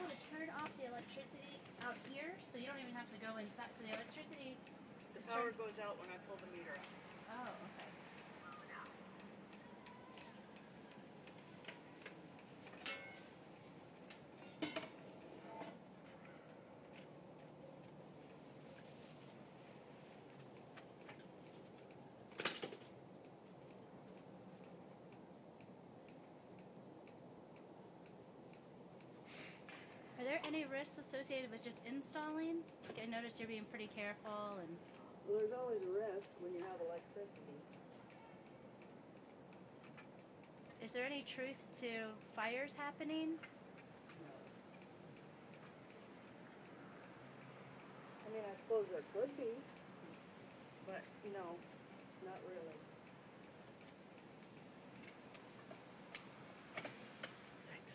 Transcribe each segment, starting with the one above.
able to turn off the electricity out here, so you don't even have to go inside. So the electricity... The power goes out when I pull the meter up. Oh, okay. Are there any risks associated with just installing? Like I noticed you're being pretty careful and... Well, there's always a risk when you have electricity. Is there any truth to fires happening? No. I mean, I suppose there could be, but no, not really. Thanks.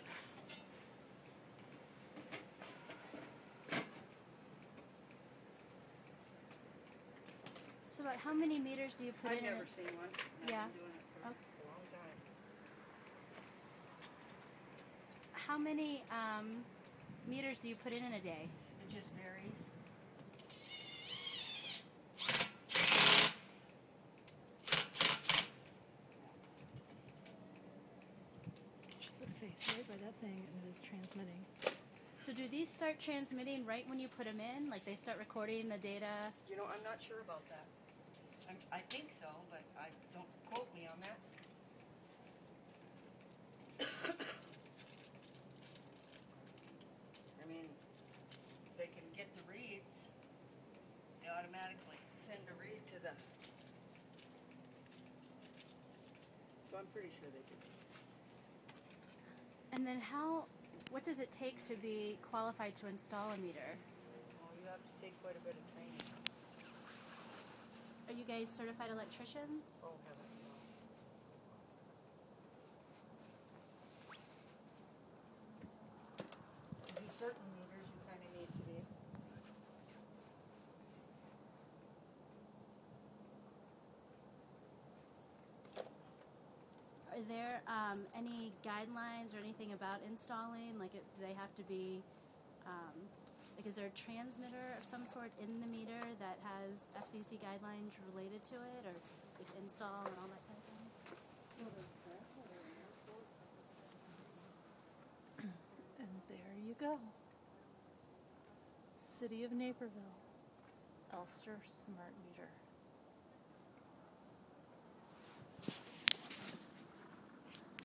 So about how many meters do you put in? I've never seen one. Yeah. I've been doing it for a long time. How many meters do you put in a day? It just varies. Put a face right by that thing and it is transmitting. So do these start transmitting right when you put them in? Like they start recording the data? You know, I'm not sure about that. I think so, but I don't quote me on that. I mean, they can get the reads. They automatically send a read to the... So I'm pretty sure they do. And then what does it take to be qualified to install a meter? Well, you have to take quite a bit of training. Are you guys certified electricians? Oh, heavens, no. To do certain meters, you kind of need to be. Are there any guidelines or anything about installing? Like, do they have to be, like, is there a transmitter of some sort in the meter that has FCC guidelines related to it, or like install and all that kind of thing? And there you go. City of Naperville. Elster Smart Meter.